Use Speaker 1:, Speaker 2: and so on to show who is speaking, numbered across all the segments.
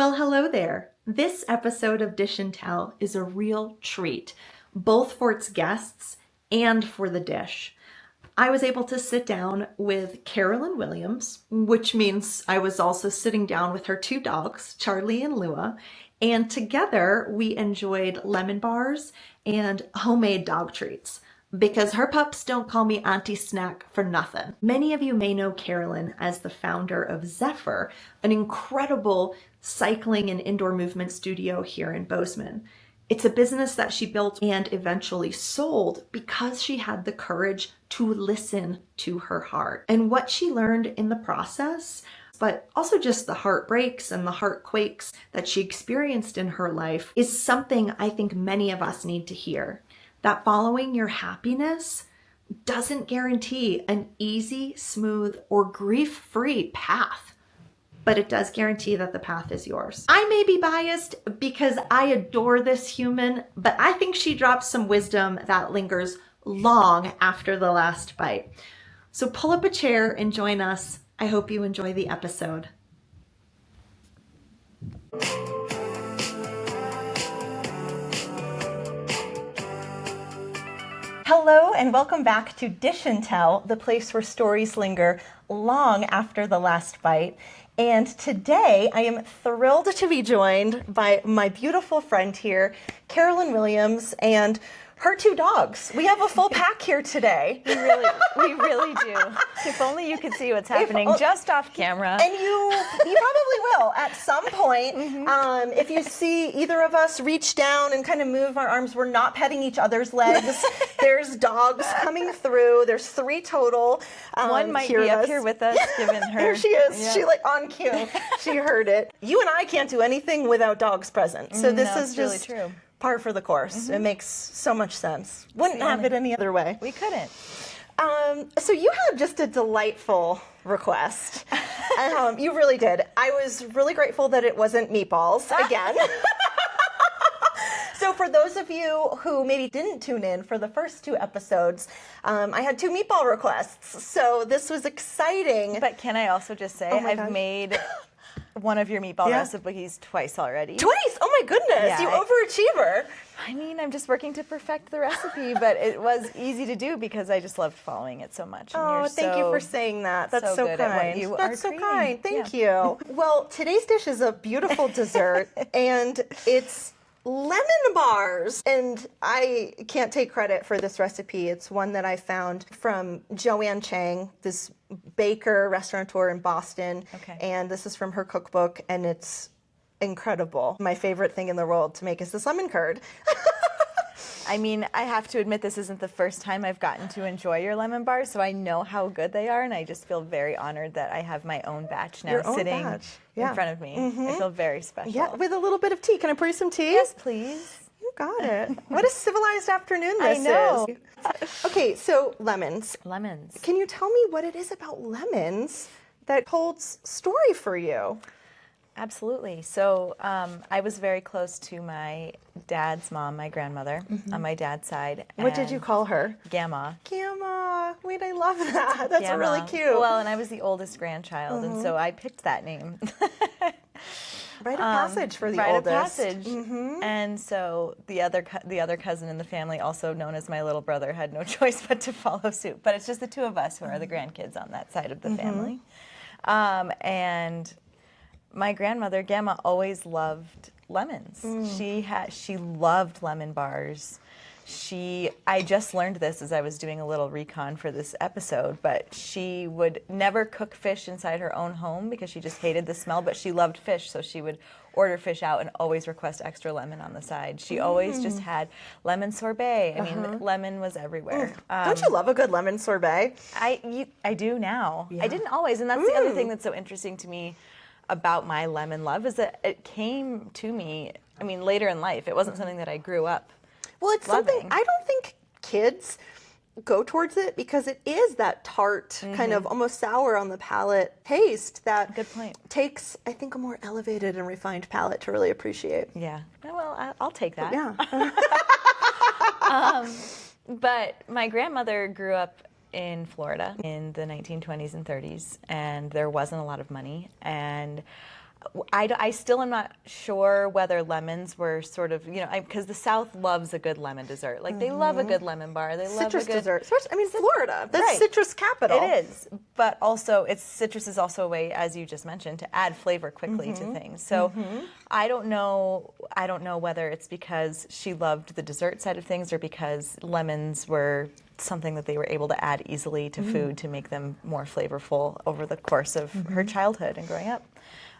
Speaker 1: Well, hello there. This episode of Dish and Tell is a real treat, both for its guests and for the dish. I was able to sit down with Carolyn Williams, which means I was also sitting down with her two dogs, Charlie and Lua, and together we enjoyed lemon bars and homemade dog treats. Because her pups don't call me Auntie Snack for nothing. Many of you may know Carolyn as the founder of Zephyr, an incredible cycling and indoor movement studio here in Bozeman. It's a business that she built and eventually sold because she had the courage to listen to her heart. And what she learned in the process, but also just the heartbreaks and the heartquakes that she experienced in her life, is something I think many of us need to hear. That following your happiness doesn't guarantee an easy, smooth, or grief-free path, but it does guarantee that the path is yours. I may be biased because I adore this human, but I think she drops some wisdom that lingers long after the last bite. So pull up a chair and join us. I hope you enjoy the episode. Hello and welcome back to Dish and Tell, the place where stories linger long after the last bite. And today I am thrilled to be joined by my beautiful friend here, Carolyn Williams, and her two dogs. We have a full pack here today.
Speaker 2: We really do. If only you could see what's happening just off camera.
Speaker 1: And you probably will at some point. If you see either of us reach down and kind of move our arms, we're not petting each other's legs. There's dogs coming through. There's three total.
Speaker 2: One might be up here with us, given her.
Speaker 1: There she is.
Speaker 2: Yeah.
Speaker 1: She on cue. She heard it. You and I can't do anything without dogs present. So this is just
Speaker 2: really true.
Speaker 1: Par for the course. It makes so much sense. Wouldn't have it any other way.
Speaker 2: We couldn't.
Speaker 1: So you had just a delightful request. You really did. I was really grateful that it wasn't meatballs again. So for those of you who maybe didn't tune in for the first two episodes, I had two meatball requests. So this was exciting.
Speaker 2: But can I also just say, I've made one of your meatball recipes twice already.
Speaker 1: Twice? Oh my goodness,
Speaker 2: Yeah,
Speaker 1: you overachiever.
Speaker 2: I mean, I'm just working to perfect the recipe, but it was easy to do because I just loved following it so much. And
Speaker 1: Oh, thank you for saying that. That's so
Speaker 2: good at what
Speaker 1: kind.
Speaker 2: you
Speaker 1: That's
Speaker 2: are
Speaker 1: so
Speaker 2: creating.
Speaker 1: kind. Thank you. Well, today's dish is a beautiful dessert, and it's lemon bars. And I can't take credit for this recipe. It's one that I found from Joanne Chang, this baker, restaurateur in Boston.
Speaker 2: Okay.
Speaker 1: And this is from her cookbook, and it's incredible. My favorite thing in the world to make is this lemon curd.
Speaker 2: I mean, I have to admit this isn't the first time I've gotten to enjoy your lemon bars, so I know how good they are, and I just feel very honored that I have my own batch now sitting in front of me. I feel very special.
Speaker 1: Yeah, with a little bit of tea. Can I pour you some tea?
Speaker 2: Yes, please.
Speaker 1: You got it. What a civilized afternoon this
Speaker 2: I know.
Speaker 1: is. Okay, so lemons.
Speaker 2: Lemons.
Speaker 1: Can you tell me what it is about lemons that holds story for you?
Speaker 2: Absolutely. So I was very close to my dad's mom, my grandmother, on my dad's side.
Speaker 1: What did you call her?
Speaker 2: Gamma.
Speaker 1: Gamma. Wait, I love that. That's
Speaker 2: Gamma.
Speaker 1: really cute.
Speaker 2: Well, and I was the oldest grandchild, and so I picked that name.
Speaker 1: Rite of passage for the
Speaker 2: Rite
Speaker 1: oldest.
Speaker 2: of passage. And so the other cousin in the family, also known as my little brother, had no choice but to follow suit. But it's just the two of us who are the grandkids on that side of the family. And my grandmother, Gamma, always loved lemons. She loved lemon bars. I just learned this as I was doing a little recon for this episode, but she would never cook fish inside her own home because she just hated the smell, but she loved fish, so she would order fish out and always request extra lemon on the side. She always just had lemon sorbet. I mean, lemon was everywhere.
Speaker 1: Don't you love a good lemon sorbet?
Speaker 2: I do now. I didn't always, and that's the other thing that's so interesting to me about my lemon love is that it came to me, I mean, later in life. It wasn't something that I grew up
Speaker 1: Well, it's
Speaker 2: loving.
Speaker 1: something, I don't think kids go towards it because it is that tart, kind of almost sour on the palate taste that
Speaker 2: Good point.
Speaker 1: takes, I think, a more elevated and refined palate to really appreciate.
Speaker 2: Yeah. Well, I'll take that.
Speaker 1: Yeah.
Speaker 2: But my grandmother grew up in Florida in the 1920s and 30s, and there wasn't a lot of money. And I still am not sure whether lemons were sort of, because the South loves a good lemon dessert. Like, they love a good lemon bar. They love
Speaker 3: Citrus
Speaker 2: a good
Speaker 3: dessert. I mean, Florida, the
Speaker 2: right.
Speaker 3: citrus capital.
Speaker 2: It is, but also citrus is also a way, as you just mentioned, to add flavor quickly to things. So I don't know whether it's because she loved the dessert side of things or because lemons were something that they were able to add easily to food to make them more flavorful over the course of her childhood and growing up.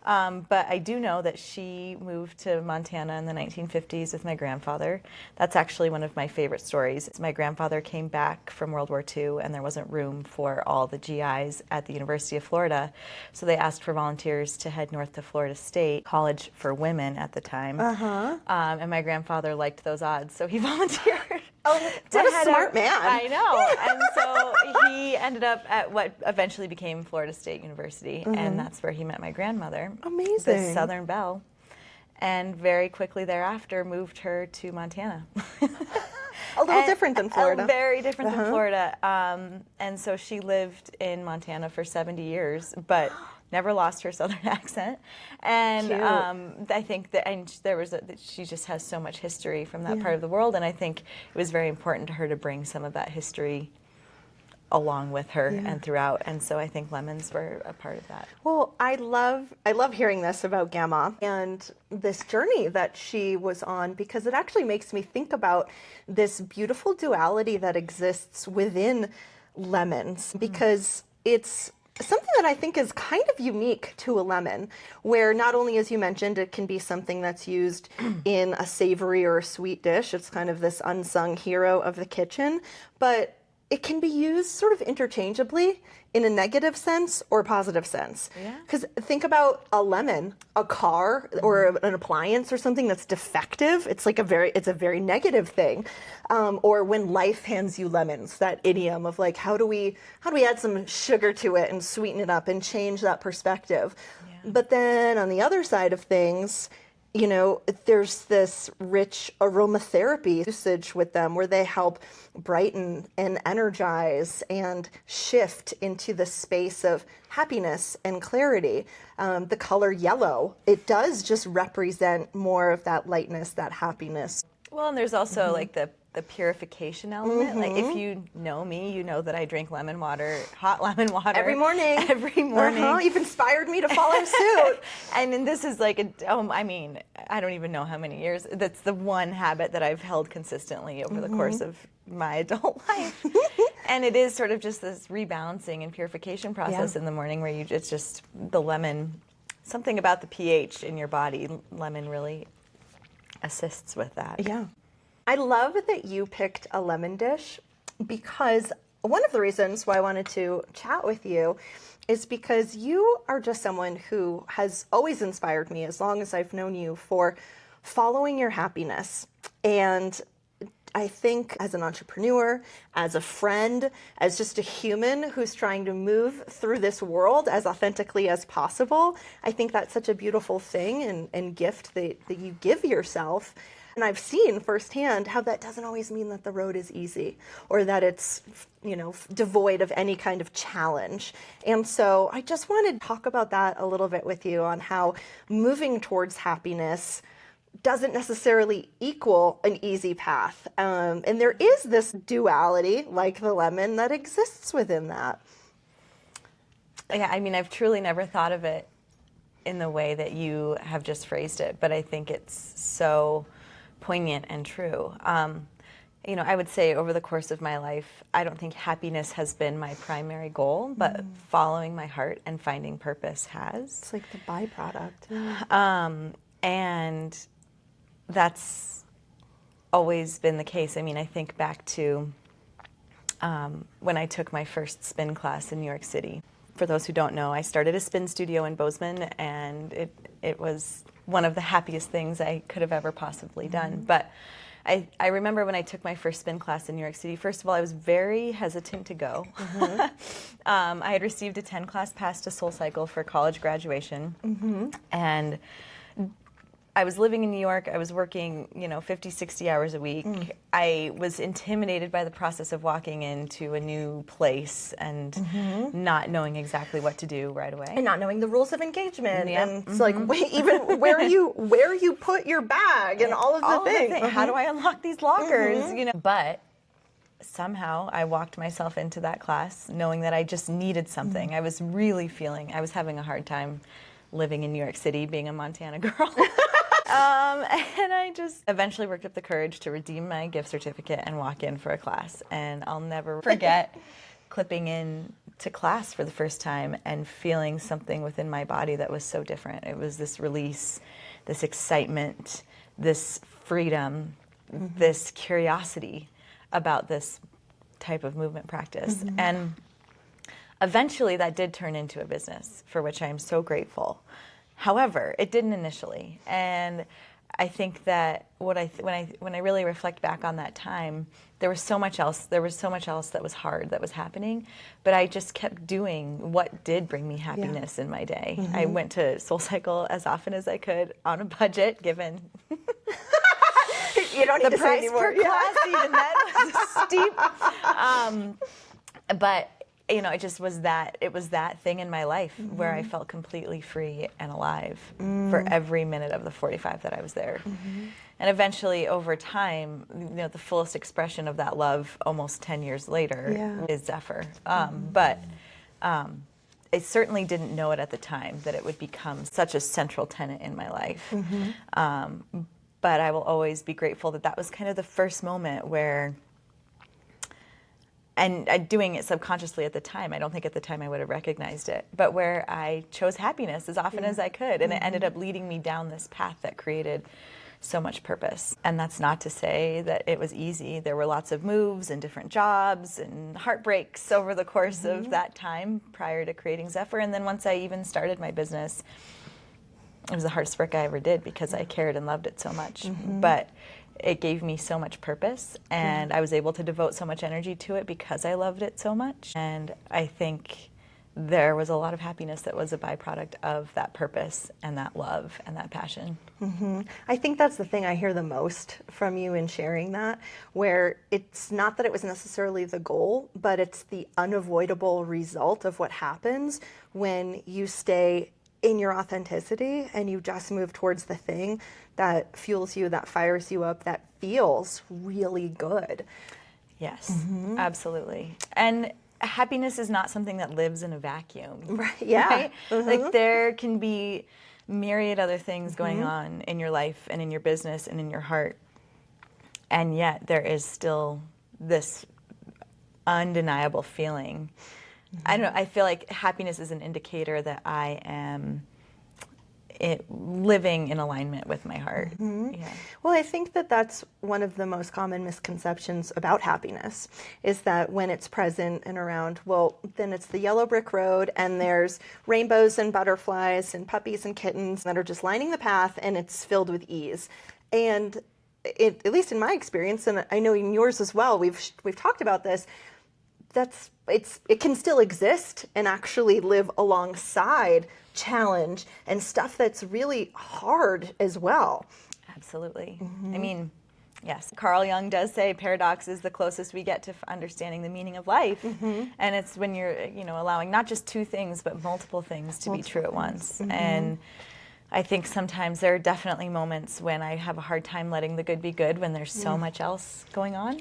Speaker 2: But I do know that she moved to Montana in the 1950s with my grandfather. That's actually one of my favorite stories. My grandfather came back from World War II, and there wasn't room for all the GIs at the University of Florida. So they asked for volunteers to head north to Florida State College for Women at the time. And my grandfather liked those odds, so he volunteered.
Speaker 3: Oh, what a smart man.
Speaker 2: I know. And so he ended up at what eventually became Florida State University, and that's where he met my grandmother.
Speaker 3: Amazing.
Speaker 2: The Southern Belle. And very quickly thereafter moved her to Montana.
Speaker 3: A little different than Florida.
Speaker 2: Very different than Florida. And so she lived in Montana for 70 years, but never lost her Southern accent. And I think that she just has so much history from that part of the world, and I think it was very important to her to bring some of that history along with her and throughout, and so I think lemons were a part of that.
Speaker 3: Well, I love hearing this about Gamma and this journey that she was on, because it actually makes me think about this beautiful duality that exists within lemons, because it's something that I think is kind of unique to a lemon, where not only, as you mentioned, it can be something that's used in a savory or a sweet dish. It's kind of this unsung hero of the kitchen, but it can be used sort of interchangeably in a negative sense or a positive sense. Because think about a lemon, a car, or an appliance or something that's defective. It's like it's a very negative thing. Or when life hands you lemons, that idiom of like, how do we add some sugar to it and sweeten it up and change that perspective? But then on the other side of things, there's this rich aromatherapy usage with them where they help brighten and energize and shift into the space of happiness and clarity. The color yellow, it does just represent more of that lightness, that happiness.
Speaker 2: Well, and there's also like the purification element. Like, if you know me, you know that I drink lemon water, hot lemon water.
Speaker 3: Every morning.
Speaker 2: Every morning.
Speaker 3: You've inspired me to follow suit.
Speaker 2: And then this is like, I don't even know how many years. That's the one habit that I've held consistently over the course of my adult life. And it is sort of just this rebalancing and purification process in the morning where it's just the lemon, something about the pH in your body, lemon really assists with that.
Speaker 3: Yeah. I love that you picked a lemon dish, because one of the reasons why I wanted to chat with you is because you are just someone who has always inspired me as long as I've known you for following your happiness. And I think as an entrepreneur, as a friend, as just a human who's trying to move through this world as authentically as possible, I think that's such a beautiful thing and gift that you give yourself. And I've seen firsthand how that doesn't always mean that the road is easy or that it's, devoid of any kind of challenge. And so I just wanted to talk about that a little bit with you on how moving towards happiness doesn't necessarily equal an easy path. And there is this duality, like the lemon, that exists within that.
Speaker 2: Yeah, I've truly never thought of it in the way that you have just phrased it, but I think it's so poignant and true. I would say over the course of my life, I don't think happiness has been my primary goal, but following my heart and finding purpose has.
Speaker 3: It's like the byproduct.
Speaker 2: And that's always been the case. I think back to when I took my first spin class in New York City. For those who don't know, I started a spin studio in Bozeman, and it was one of the happiest things I could have ever possibly done. But I remember when I took my first spin class in New York City, first of all, I was very hesitant to go. I had received a 10-class pass to SoulCycle for college graduation, and I was living in New York. I was working, 50, 60 hours a week. I was intimidated by the process of walking into a new place and not knowing exactly what to do right away.
Speaker 3: And not knowing the rules of engagement.
Speaker 2: Yeah.
Speaker 3: And it's like, even where you put your bag and all of the things.
Speaker 2: How do I unlock these lockers? But somehow I walked myself into that class knowing that I just needed something. I was really I was having a hard time living in New York City, being a Montana girl. And I just eventually worked up the courage to redeem my gift certificate and walk in for a class. And I'll never forget clipping in to class for the first time and feeling something within my body that was so different. It was this release, this excitement, this freedom, this curiosity about this type of movement practice. And eventually that did turn into a business, for which I am so grateful. However, it didn't initially, and I think that when I really reflect back on that time, there was so much else. There was so much else that was hard that was happening, but I just kept doing what did bring me happiness in my day. I went to SoulCycle as often as I could on a budget, given
Speaker 3: You don't need
Speaker 2: the
Speaker 3: to say
Speaker 2: price
Speaker 3: anymore.
Speaker 2: per class. Even then was steep, but. It just was that, it was that thing in my life where I felt completely free and alive for every minute of the 45 that I was there. And eventually, over time, the fullest expression of that love almost 10 years later is Zephyr. But I certainly didn't know it at the time that it would become such a central tenet in my life. But I will always be grateful that that was kind of the first moment where, and doing it subconsciously at the time, I don't think at the time I would have recognized it, but where I chose happiness as often as I could, and it ended up leading me down this path that created so much purpose. And that's not to say that it was easy. There were lots of moves and different jobs and heartbreaks over the course of that time prior to creating Zephyr. And then once I even started my business, it was the hardest work I ever did because I cared and loved it so much. But it gave me so much purpose, and I was able to devote so much energy to it because I loved it so much. And I think there was a lot of happiness that was a byproduct of that purpose and that love and that passion.
Speaker 3: I think that's the thing I hear the most from you in sharing that, where it's not that it was necessarily the goal, but it's the unavoidable result of what happens when you stay in your authenticity and you just move towards the thing that fuels you, that fires you up, that feels really good.
Speaker 2: Yes, absolutely. And happiness is not something that lives in a vacuum.
Speaker 3: Right, yeah.
Speaker 2: Right? Like there can be myriad other things going on in your life and in your business and in your heart. And yet there is still this undeniable feeling. I don't know, I feel like happiness is an indicator that I am living in alignment with my heart. Yeah.
Speaker 3: Well, I think that that's one of the most common misconceptions about happiness, is that when it's present and around, well, then it's the yellow brick road and there's rainbows and butterflies and puppies and kittens that are just lining the path and it's filled with ease. And at least in my experience, and I know in yours as well, we've talked about this, it can still exist and actually live alongside challenge and stuff that's really hard as well.
Speaker 2: Absolutely. I mean, yes, Carl Jung does say paradox is the closest we get to understanding the meaning of life. And it's when you're, allowing not just two things, but multiple things to be true at once. And I think sometimes there are definitely moments when I have a hard time letting the good be good when there's so much else going on.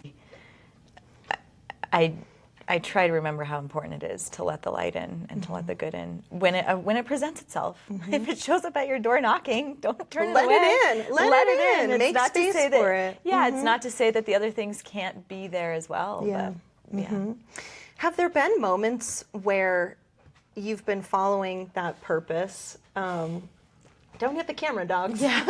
Speaker 2: I try to remember how important it is to let the light in and to let the good in when it presents itself. If it shows up at your door knocking, don't turn it away.
Speaker 3: Let it in. Let it in.
Speaker 2: It's
Speaker 3: Make
Speaker 2: not
Speaker 3: space
Speaker 2: to say that,
Speaker 3: for it.
Speaker 2: Yeah, it's not to say that the other things can't be there as well.
Speaker 3: Yeah.
Speaker 2: But, yeah.
Speaker 3: Have there been moments where you've been following that purpose? Don't hit the camera, dogs. Yeah.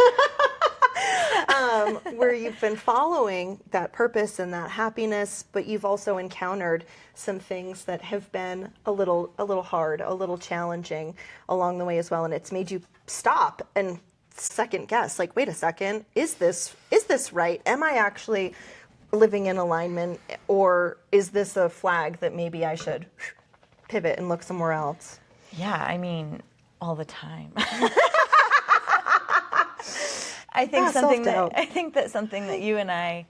Speaker 3: Where you've been following that purpose and that happiness, but you've also encountered some things that have been a little hard, a little challenging along the way as well, and it's made you stop and second guess, like, wait a second, is this right? Am I actually living in alignment, or is this a flag that maybe I should pivot and look somewhere else?
Speaker 2: Yeah, I mean, all the time. I think
Speaker 3: self-doubt.
Speaker 2: something that you and I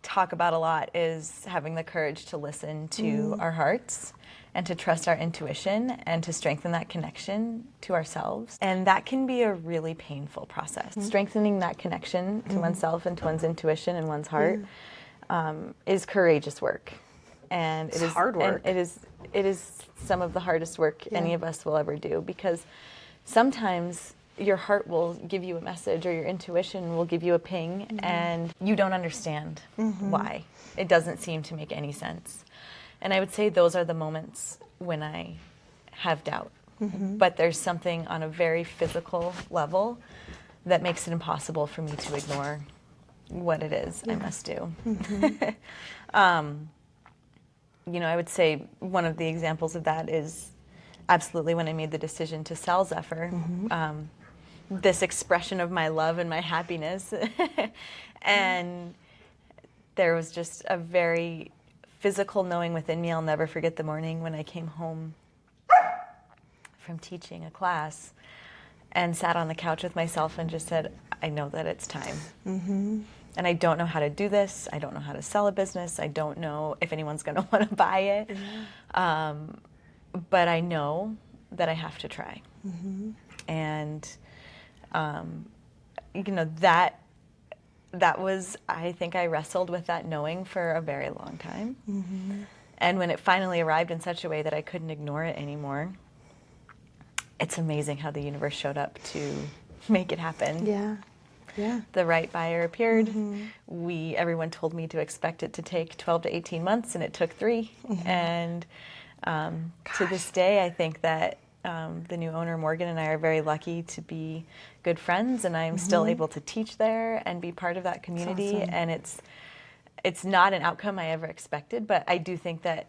Speaker 2: talk about a lot is having the courage to listen to our hearts and to trust our intuition and to strengthen that connection to ourselves. And that can be a really painful process. Strengthening that connection to oneself and to one's intuition and one's heart is courageous work. And
Speaker 3: It's hard work.
Speaker 2: And it is some of the hardest work any of us will ever do, because sometimes your heart will give you a message or your intuition will give you a ping and you don't understand why. It doesn't seem to make any sense. And I would say those are the moments when I have doubt. But there's something on a very physical level that makes it impossible for me to ignore what it is I must do. You know, I would say one of the examples of that is absolutely when I made the decision to sell Zephyr. This expression of my love and my happiness. And there was just a very physical knowing within me. I'll never forget the morning when I came home from teaching a class and sat on the couch with myself and just said, I know that it's time. And I don't know how to do this. I don't know how to sell a business. I don't know if anyone's going to want to buy it. But I know that I have to try. And, you know, that was, I think I wrestled with that knowing for a very long time. And when it finally arrived in such a way that I couldn't ignore it anymore, it's amazing how the universe showed up to make it happen.
Speaker 3: Yeah.
Speaker 2: The right buyer appeared. Everyone told me to expect it to take 12 to 18 months, and it took 3. And to this day, I think that the new owner, Morgan, and I are very lucky to be good friends, and I'm still able to teach there and be part of that community.
Speaker 3: Awesome.
Speaker 2: And it's not an outcome I ever expected, but I do think that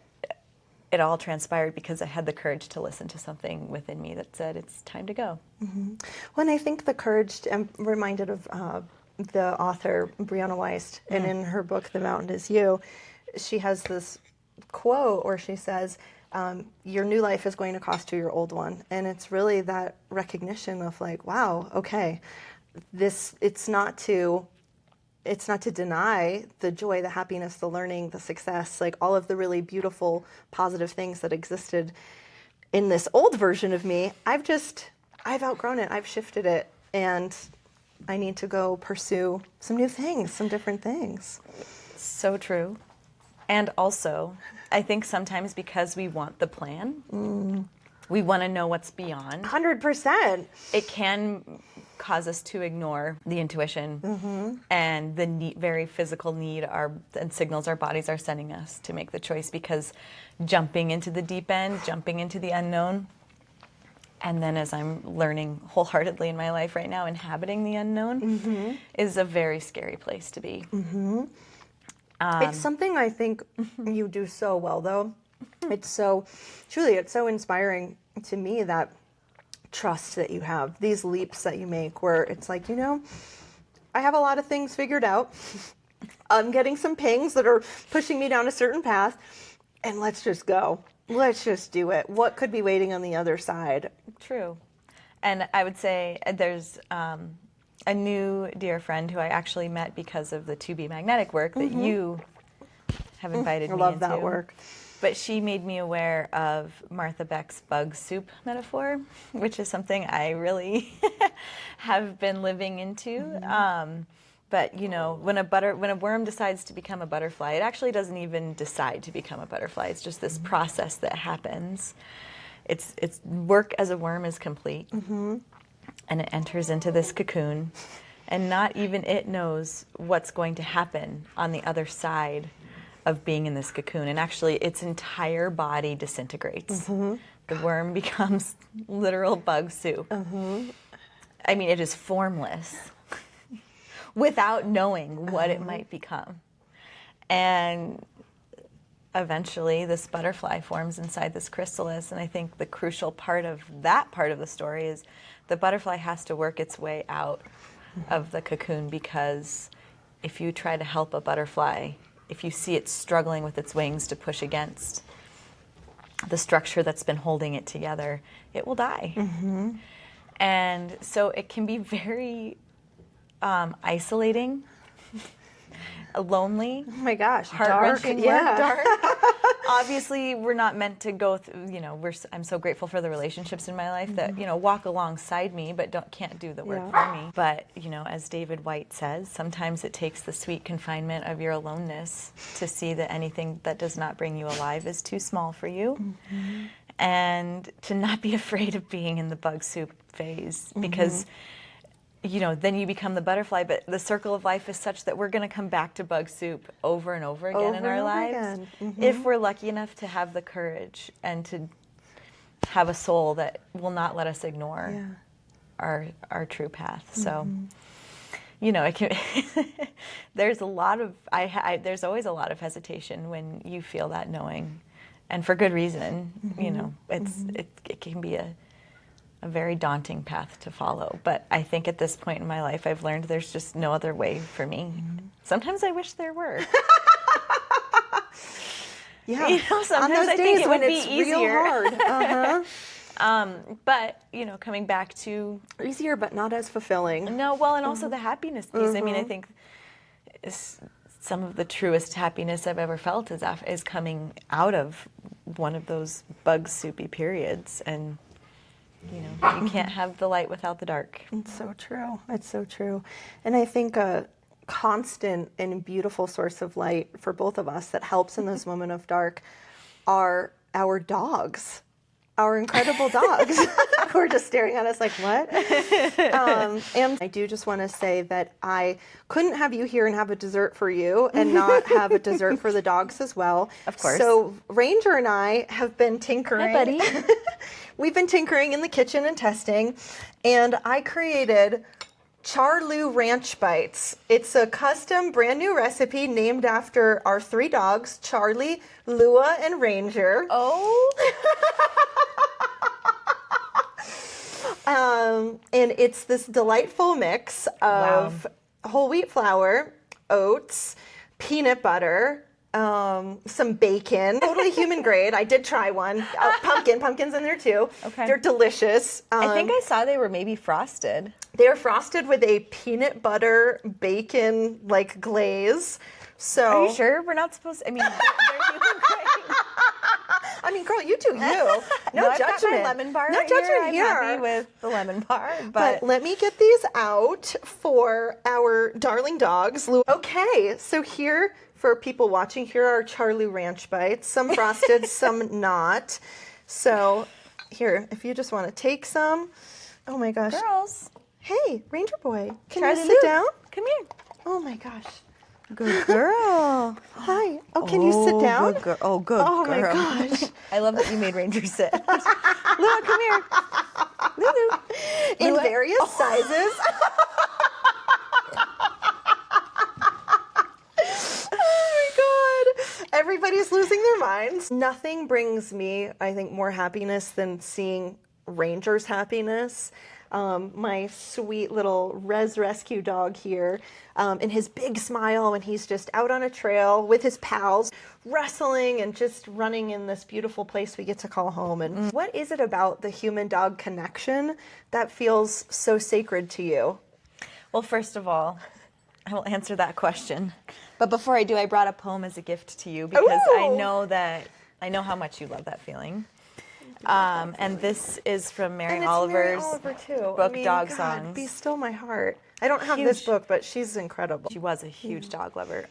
Speaker 2: it all transpired because I had the courage to listen to something within me that said, it's time to go.
Speaker 3: When I think the courage, I'm reminded of the author, Brianna Weist, and in her book, The Mountain Is You, she has this quote where she says, your new life is going to cost you your old one. And it's really that recognition of like, wow, okay, it's not to deny the joy, the happiness, the learning, the success, like all of the really beautiful, positive things that existed in this old version of me. I've outgrown it. I've shifted it. And I need to go pursue some new things, some different things.
Speaker 2: So true. And also, I think sometimes because we want the plan, we want to know what's beyond.
Speaker 3: 100%.
Speaker 2: It can cause us to ignore the intuition and the very physical need and signals our bodies are sending us to make the choice, because jumping into the deep end, jumping into the unknown, and then as I'm learning wholeheartedly in my life right now, inhabiting the unknown is a very scary place to be.
Speaker 3: It's something I think you do so well, though. It's so inspiring to me, that trust that you have, these leaps that you make where it's like, you know, I have a lot of things figured out. I'm getting some pings that are pushing me down a certain path, and let's just go. Let's just do it. What could be waiting on the other side?
Speaker 2: True. And I would say there's a new dear friend who I actually met because of the 2B magnetic work that you have invited me into.
Speaker 3: I love that work.
Speaker 2: But she made me aware of Martha Beck's bug soup metaphor, which is something I really have been living into. But you know, when a worm decides to become a butterfly, it actually doesn't even decide to become a butterfly. It's just this process that happens. Its work as a worm is complete, and it enters into this cocoon, and not even it knows what's going to happen on the other side of being in this cocoon. And actually its entire body disintegrates. The worm becomes literal bug soup. I mean, it is formless without knowing what it might become. And eventually this butterfly forms inside this chrysalis. And I think the crucial part of that part of the story is the butterfly has to work its way out of the cocoon, because if you try to help a butterfly, if you see it struggling with its wings to push against the structure that's been holding it together, it will die. And so it can be very isolating, lonely.
Speaker 3: Oh my gosh,
Speaker 2: Heart-wrenching
Speaker 3: dark. Yeah.
Speaker 2: dark. Obviously, we're not meant to go through, I'm so grateful for the relationships in my life that, walk alongside me, but can't do the work for me. But, as David White says, sometimes it takes the sweet confinement of your aloneness to see that anything that does not bring you alive is too small for you. And to not be afraid of being in the bug soup phase, because then you become the butterfly, but the circle of life is such that we're going to come back to bug soup over and over again in our lives. If we're lucky enough to have the courage and to have a soul that will not let us ignore our true path. So, it can, there's there's always a lot of hesitation when you feel that knowing, and for good reason. It can be a very daunting path to follow. But I think at this point in my life, I've learned there's just no other way for me. Sometimes I wish there were. Sometimes
Speaker 3: on those
Speaker 2: I
Speaker 3: days
Speaker 2: think it
Speaker 3: when
Speaker 2: would
Speaker 3: it's
Speaker 2: be easier.
Speaker 3: real hard.
Speaker 2: But, coming back to...
Speaker 3: Easier, but not as fulfilling.
Speaker 2: No, well, and also the happiness piece. I mean, I think some of the truest happiness I've ever felt is coming out of one of those bug soupy periods. And you can't have the light without the dark.
Speaker 3: It's so true. It's so true. And I think a constant and beautiful source of light for both of us that helps in those moments of dark are our dogs, our incredible dogs who are just staring at us like, what? And I do just want to say that I couldn't have you here and have a dessert for you and not have a dessert for the dogs as well.
Speaker 2: Of course.
Speaker 3: So Ranger and I have been tinkering.
Speaker 2: Hi, buddy.
Speaker 3: We've been tinkering in the kitchen and testing, and I created Charloo Ranch Bites. It's a custom brand new recipe named after our 3 dogs, Charlie, Lua, and Ranger.
Speaker 2: Oh.
Speaker 3: And it's this delightful mix of whole wheat flour, oats, peanut butter, some bacon, totally human grade. I did try one. Pumpkin's in there too.
Speaker 2: Okay.
Speaker 3: They're delicious.
Speaker 2: I think I saw they were maybe frosted.
Speaker 3: They are frosted with a peanut butter bacon glaze. So
Speaker 2: Are you sure we're not supposed to? I mean, they're human grade.
Speaker 3: I mean, girl, you do you. No,
Speaker 2: I've got
Speaker 3: judgment.
Speaker 2: my lemon bar
Speaker 3: No
Speaker 2: right
Speaker 3: judgment
Speaker 2: here.
Speaker 3: here.
Speaker 2: I'm happy with the lemon bar,
Speaker 3: But let me get these out for our darling dogs. Okay, so here, for people watching, here are Charloo Ranch Bites. Some frosted, some not. So here, if you just want to take some. Oh my gosh.
Speaker 2: girls,
Speaker 3: Hey, Ranger Boy, can
Speaker 2: try
Speaker 3: you
Speaker 2: to
Speaker 3: sit
Speaker 2: loop.
Speaker 3: down?
Speaker 2: Come here.
Speaker 3: Oh my gosh.
Speaker 2: Good girl.
Speaker 3: Hi. Oh, can you sit down?
Speaker 2: Good girl. Oh, good
Speaker 3: Oh
Speaker 2: girl.
Speaker 3: my gosh.
Speaker 2: I love that you made Ranger sit. Lua, come here. Lulu.
Speaker 3: In
Speaker 2: Lua.
Speaker 3: various sizes. Everybody's losing their minds. Nothing brings me, I think, more happiness than seeing Ranger's happiness. My sweet little rescue dog here, and his big smile when he's just out on a trail with his pals, wrestling and just running in this beautiful place we get to call home. And what is it about the human-dog connection that feels so sacred to you?
Speaker 2: Well, first of all, I will answer that question. But before I do, I brought a poem as a gift to you because I know how much you love that feeling. And this is from Mary
Speaker 3: And it's
Speaker 2: Oliver's
Speaker 3: Mary Oliver too.
Speaker 2: book, Dog
Speaker 3: God,
Speaker 2: Songs.
Speaker 3: Be Still My Heart. I don't have this
Speaker 2: Huge.
Speaker 3: book, but she's incredible.
Speaker 2: She was a huge dog lover.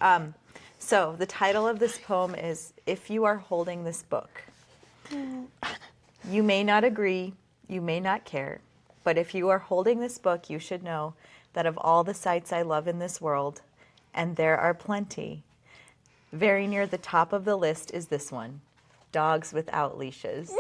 Speaker 2: So the title of this poem is If You Are Holding This Book. You may not agree, you may not care, but if you are holding this book, you should know that of all the sights I love in this world, and there are plenty, very near the top of the list is this one, dogs without leashes.
Speaker 3: I'm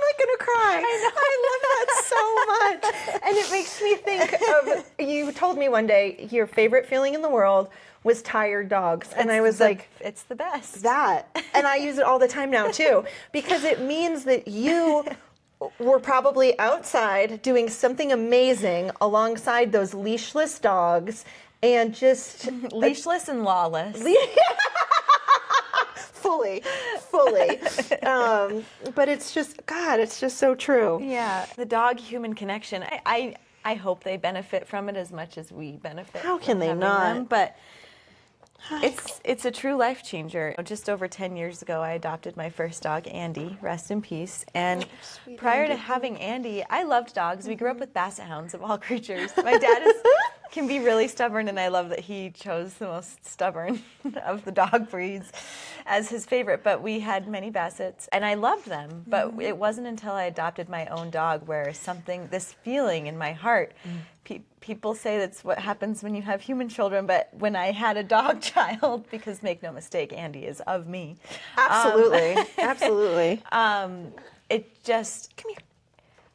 Speaker 3: like gonna cry. I love that so much. And it makes me think of, you told me one day your favorite feeling in the world was tired dogs. And I was like,
Speaker 2: it's the best.
Speaker 3: that. And I use it all the time now too, because it means that you were probably outside doing something amazing alongside those leashless dogs and just
Speaker 2: Leashless and lawless.
Speaker 3: fully. But it's just, God, it's just so true.
Speaker 2: Yeah, the dog-human connection. I I hope they benefit from it as much as we benefit.
Speaker 3: How can
Speaker 2: from
Speaker 3: they
Speaker 2: having
Speaker 3: not?
Speaker 2: them. But it's a true life changer. Just over 10 years ago, I adopted my first dog, Andy, rest in peace. And prior to having Andy, I loved dogs. We grew up with basset hounds of all creatures. My dad can be really stubborn, and I love that he chose the most stubborn of the dog breeds as his favorite. But we had many bassets, and I loved them. But it wasn't until I adopted my own dog where this feeling in my heart, people say that's what happens when you have human children, but when I had a dog child, because make no mistake, Andy is of me.
Speaker 3: Absolutely. Absolutely.
Speaker 2: It just, come here.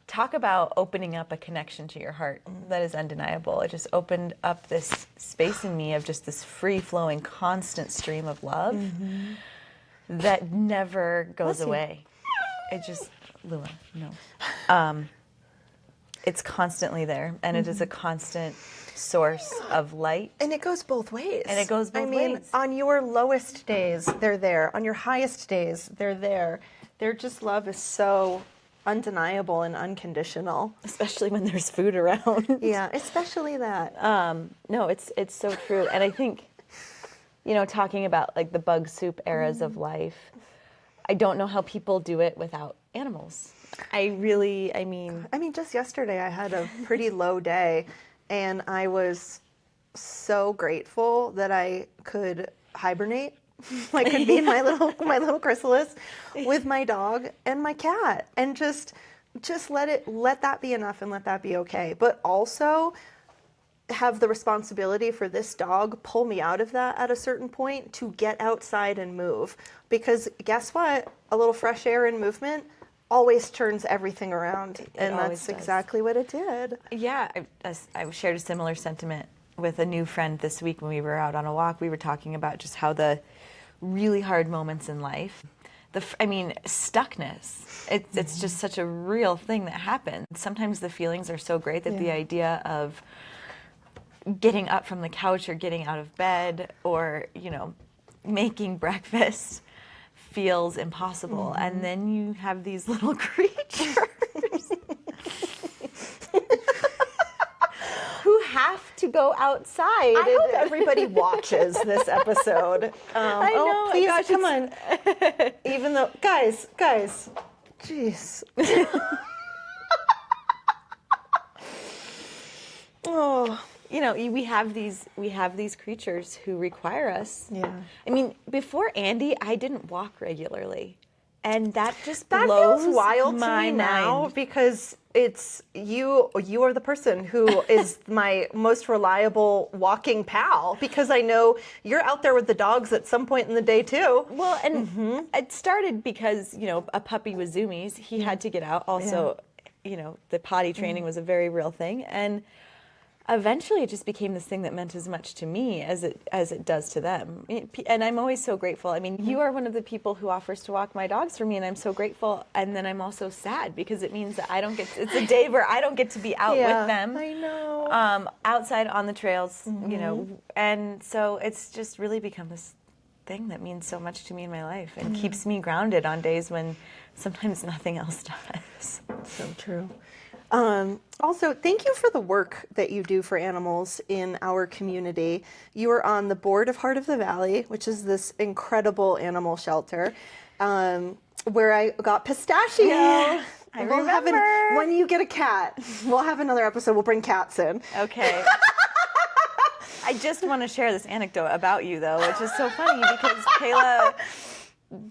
Speaker 2: Talk about opening up a connection to your heart that is undeniable. It just opened up this space in me of just this free-flowing, constant stream of love that never goes away. It just, Lua, no. It's constantly there, and it is a constant source of light.
Speaker 3: And it goes both ways.
Speaker 2: And it goes both
Speaker 3: ways.
Speaker 2: ways.
Speaker 3: On your lowest days, they're there. On your highest days, they're there. Their just love is so undeniable and unconditional.
Speaker 2: Especially when there's food around.
Speaker 3: Yeah, especially that.
Speaker 2: No, it's so true. And I think, talking about like the bug soup eras of life, I don't know how people do it without animals. I mean,
Speaker 3: just yesterday I had a pretty low day, and I was so grateful that I could hibernate. I could be in my little chrysalis with my dog and my cat, and just let that be enough and let that be okay. But also have the responsibility for this dog pull me out of that at a certain point to get outside and move. Because guess what? A little fresh air and movement always turns everything around, and that's exactly what it did.
Speaker 2: Yeah, I shared a similar sentiment with a new friend this week when we were out on a walk. We were talking about just how the really hard moments in life, stuckness, it's just such a real thing that happens. Sometimes the feelings are so great that the idea of getting up from the couch or getting out of bed or, making breakfast feels impossible. And then you have these little creatures who have to go outside.
Speaker 3: I hope everybody watches this episode.
Speaker 2: I know.
Speaker 3: Please,
Speaker 2: gosh,
Speaker 3: come on. Even though, guys, jeez. Oh.
Speaker 2: We have these creatures who require us.
Speaker 3: Yeah.
Speaker 2: I mean, before Andy, I didn't walk regularly, and that just
Speaker 3: That
Speaker 2: blows
Speaker 3: feels wild to
Speaker 2: my
Speaker 3: me now,
Speaker 2: mind.
Speaker 3: because it's you are the person who is my most reliable walking pal, because I know you're out there with the dogs at some point in the day too.
Speaker 2: Well, and it started because a puppy with zoomies, he had to get out. Also, the potty training was a very real thing, and eventually it just became this thing that meant as much to me as it does to them. And I'm always so grateful. I mean, you are one of the people who offers to walk my dogs for me, and I'm so grateful. And then I'm also sad because it means that it's a day where I don't get to be out with them.
Speaker 3: I know.
Speaker 2: Outside on the trails, and so it's just really become this thing that means so much to me in my life and keeps me grounded on days when sometimes nothing else does.
Speaker 3: So true. Also, thank you for the work that you do for animals in our community. You are on the board of Heart of the Valley, which is this incredible animal shelter, where I got Pistachio.
Speaker 2: Yeah, I remember.
Speaker 3: When you get a cat, we'll have another episode. We'll bring cats in.
Speaker 2: Okay. I just want to share this anecdote about you, though, which is so funny because Kayla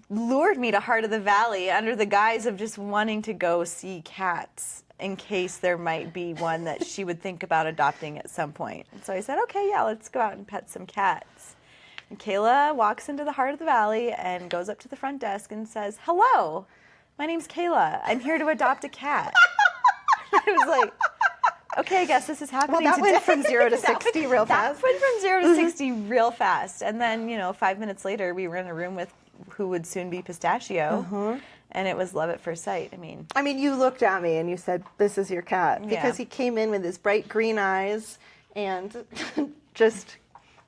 Speaker 2: lured me to Heart of the Valley under the guise of just wanting to go see cats in case there might be one that she would think about adopting at some point. And so I said, okay, yeah, let's go out and pet some cats. And Kayla walks into the Heart of the Valley and goes up to the front desk and says, hello, my name's Kayla. I'm here to adopt a cat. I was like, okay, I guess this is happening
Speaker 3: Well, that
Speaker 2: today.
Speaker 3: went from 0 to 60 real fast.
Speaker 2: That went from 0 to 60 real fast. And then, 5 minutes later, we were in a room with who would soon be Pistachio. And it was love at first sight. I mean,
Speaker 3: you looked at me and you said, this is your cat. Because he came in with his bright green eyes and just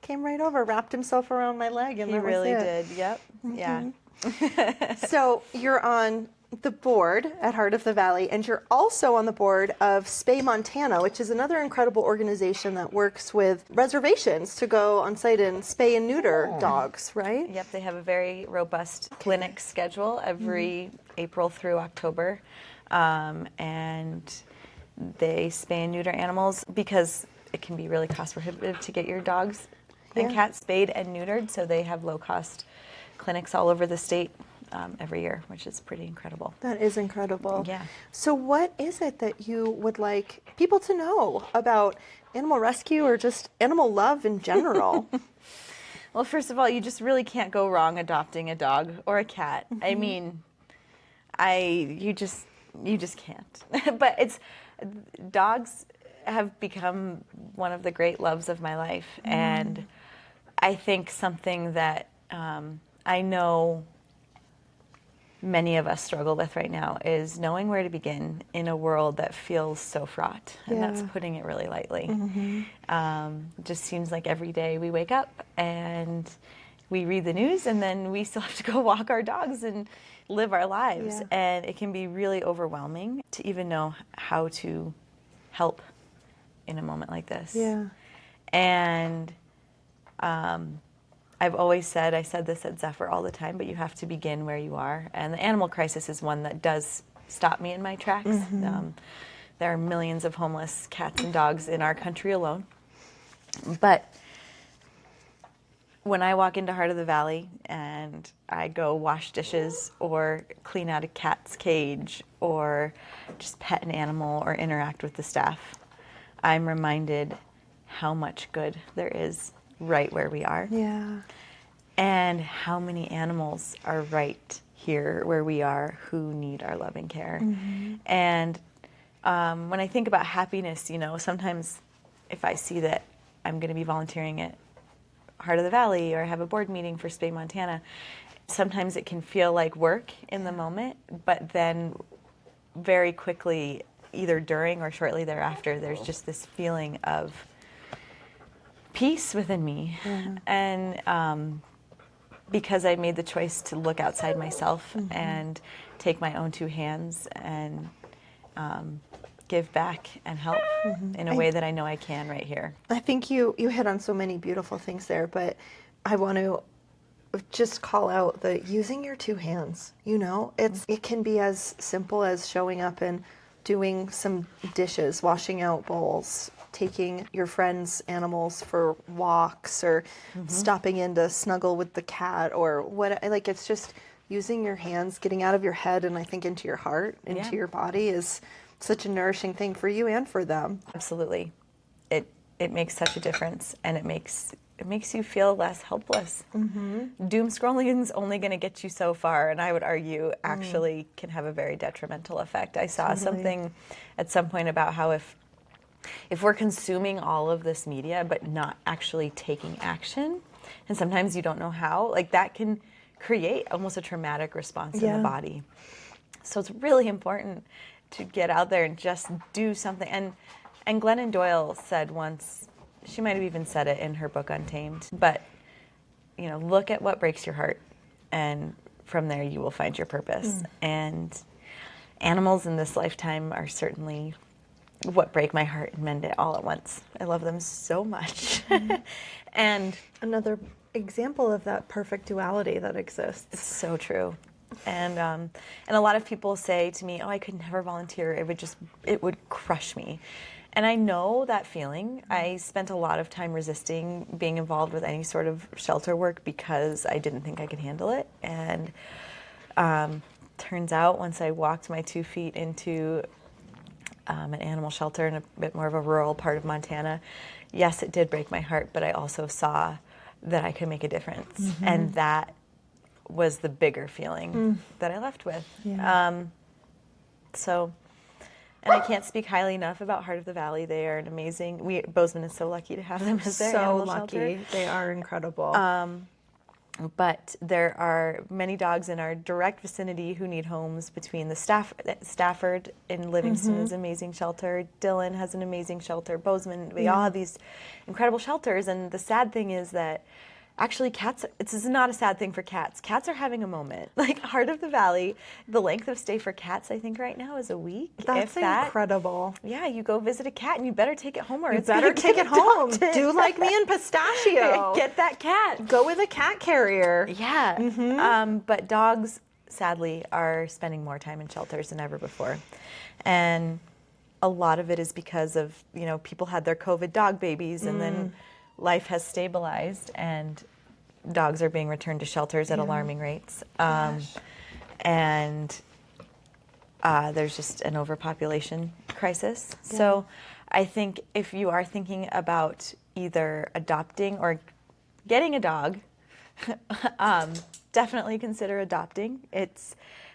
Speaker 3: came right over, wrapped himself around my leg, and
Speaker 2: he
Speaker 3: that
Speaker 2: really
Speaker 3: was it.
Speaker 2: did. Yep. Yeah.
Speaker 3: So you're on the board at Heart of the Valley, and you're also on the board of Spay Montana, which is another incredible organization that works with reservations to go on site and spay and neuter dogs, right?
Speaker 2: Yep, they have a very robust clinic schedule every April through October. And they spay and neuter animals because it can be really cost prohibitive to get your dogs and cats spayed and neutered. So they have low cost clinics all over the state every year, which is pretty incredible.
Speaker 3: That is incredible.
Speaker 2: Yeah.
Speaker 3: So what is it that you would like people to know about animal rescue or just animal love in general?
Speaker 2: Well, first of all, you just really can't go wrong adopting a dog or a cat. I mean, you just can't. But dogs have become one of the great loves of my life, and I think something that I know many of us struggle with right now is knowing where to begin in a world that feels so fraught, and that's putting it really lightly. It just seems like every day we wake up and we read the news, and then we still have to go walk our dogs and live our lives, and it can be really overwhelming to even know how to help in a moment like this. And I've always said, I said this at Zephyr all the time, but you have to begin where you are. And the animal crisis is one that does stop me in my tracks. There are millions of homeless cats and dogs in our country alone. But when I walk into Heart of the Valley and I go wash dishes or clean out a cat's cage or just pet an animal or interact with the staff, I'm reminded how much good there is right where we are. And how many animals are right here where we are who need our loving care. And when I think about happiness, sometimes if I see that I'm going to be volunteering at Heart of the Valley or have a board meeting for Spay Montana, sometimes it can feel like work in the moment, but then very quickly, either during or shortly thereafter, there's just this feeling of peace within me. And because I made the choice to look outside myself and take my own two hands and give back and help in a way that I know I can right here.
Speaker 3: I think you hit on so many beautiful things there, but I want to just call out the using your two hands. It can be as simple as showing up and doing some dishes, washing out bowls, taking your friends' animals for walks, or stopping in to snuggle with the cat, or what. Like, it's just using your hands, getting out of your head, and I think into your heart, into your body is such a nourishing thing for you and for them.
Speaker 2: Absolutely. It makes such a difference, and it makes you feel less helpless. Doom scrolling is only going to get you so far, and I would argue actually can have a very detrimental effect. I saw something at some point about how if we're consuming all of this media but not actually taking action, and sometimes you don't know how, like that can create almost a traumatic response in the body. So it's really important to get out there and just do something. And Glennon Doyle said once, she might have even said it in her book Untamed, but look at what breaks your heart, and from there you will find your purpose. And animals in this lifetime are certainly what break my heart and mend it all at once. I love them so much. And
Speaker 3: another example of that perfect duality that exists.
Speaker 2: It's so true. And a lot of people say to me, "Oh, I could never volunteer. It would crush me." And I know that feeling. I spent a lot of time resisting being involved with any sort of shelter work because I didn't think I could handle it. And turns out once I walked my 2 feet into an animal shelter in a bit more of a rural part of Montana, yes, it did break my heart, but I also saw that I could make a difference. And that was the bigger feeling that I left with. And I can't speak highly enough about Heart of the Valley. They are an amazing, Bozeman is so lucky to have them as their animal shelter.
Speaker 3: They are incredible.
Speaker 2: But there are many dogs in our direct vicinity who need homes between the Stafford in Livingston is an amazing shelter. Dillon has an amazing shelter. Bozeman, we all have these incredible shelters. And the sad thing is that Actually, cats, this is not a sad thing for cats. Cats are having a moment. Like Heart of the Valley, the length of stay for cats, I think right now is a week.
Speaker 3: That's
Speaker 2: if that.
Speaker 3: incredible.
Speaker 2: Yeah, you go visit a cat and you better take it home or
Speaker 3: You
Speaker 2: it's
Speaker 3: better
Speaker 2: gonna
Speaker 3: take
Speaker 2: get
Speaker 3: it home.
Speaker 2: adopted.
Speaker 3: Do like me and Pistachio.
Speaker 2: Get that cat.
Speaker 3: Go with a cat carrier.
Speaker 2: Yeah. But dogs, sadly, are spending more time in shelters than ever before. And a lot of it is because of, people had their COVID dog babies and then life has stabilized and dogs are being returned to shelters at alarming rates. And there's just an overpopulation crisis. Yeah. So I think if you are thinking about either adopting or getting a dog, definitely consider adopting.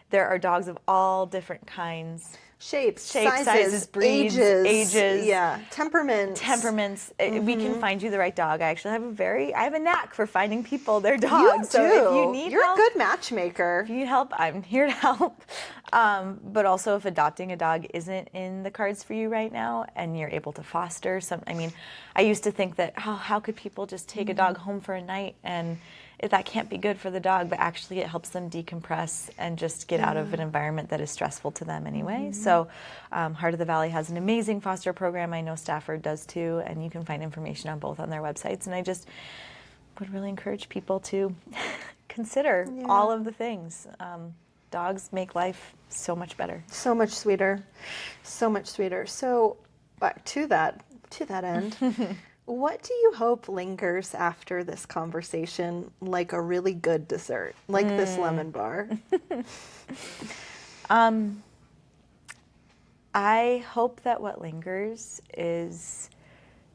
Speaker 2: There are dogs of all different kinds.
Speaker 3: Shapes,
Speaker 2: sizes, breeds, ages,
Speaker 3: temperaments.
Speaker 2: We can find you the right dog. I actually have a knack for finding people their dogs.
Speaker 3: You do.
Speaker 2: So if you need
Speaker 3: You're
Speaker 2: help,
Speaker 3: a good matchmaker.
Speaker 2: If you need help, I'm here to help. But also if adopting a dog isn't in the cards for you right now and you're able to foster I used to think that, how could people just take a dog home for a night and that can't be good for the dog, but actually it helps them decompress and just get out of an environment that is stressful to them anyway. So Heart of the Valley has an amazing foster program. I know Stafford does too, and you can find information on both on their websites. And I just would really encourage people to consider all of the things. Dogs make life so much better.
Speaker 3: So much sweeter. So much sweeter. So to that end, what do you hope lingers after this conversation like a really good dessert, like this lemon bar?
Speaker 2: I hope that what lingers is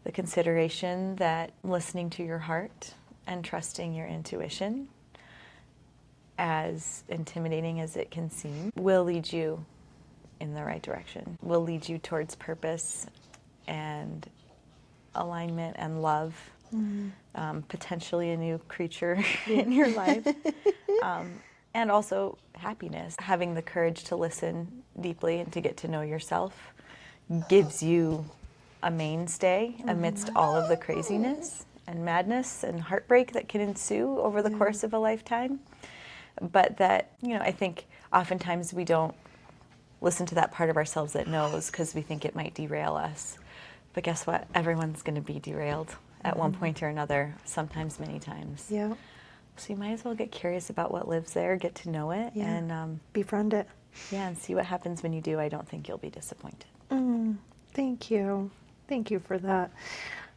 Speaker 2: the consideration that listening to your heart and trusting your intuition, as intimidating as it can seem, will lead you in the right direction, will lead you towards purpose and alignment and love, potentially a new creature in your life, and also happiness. Having the courage to listen deeply and to get to know yourself gives you a mainstay amidst all of the craziness and madness and heartbreak that can ensue over the course of a lifetime. But that, I think oftentimes we don't listen to that part of ourselves that knows because we think it might derail us. But guess what? Everyone's going to be derailed at one point or another, sometimes many times.
Speaker 3: Yeah.
Speaker 2: So you might as well get curious about what lives there, get to know it, and
Speaker 3: befriend it.
Speaker 2: Yeah, and see what happens when you do. I don't think you'll be disappointed.
Speaker 3: Thank you. Thank you for that.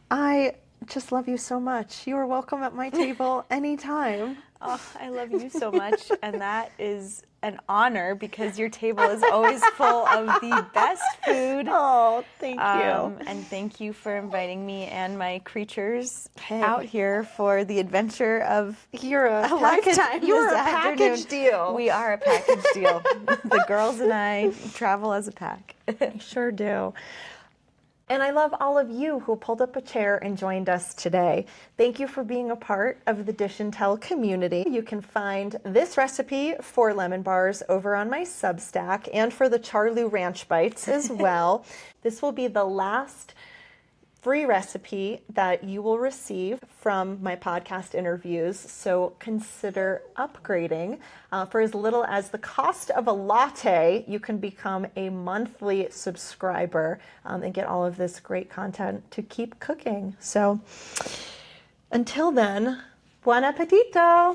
Speaker 3: I just love you so much. You are welcome at my table anytime.
Speaker 2: Oh, I love you so much, and that is an honor because your table is always full of the best food.
Speaker 3: Oh, thank you.
Speaker 2: And thank you for inviting me and my creatures out here for the adventure of a lifetime.
Speaker 3: You're a package deal.
Speaker 2: We are a package deal. The girls and I travel as a pack.
Speaker 3: I sure do. And I love all of you who pulled up a chair and joined us today. Thank you for being a part of the Dish and Tell community. You can find this recipe for lemon bars over on my Substack and for the Charlou Ranch Bites as well. This will be the last free recipe that you will receive from my podcast interviews, so consider upgrading. For as little as the cost of a latte, you can become a monthly subscriber and get all of this great content to keep cooking. So until then, buon appetito!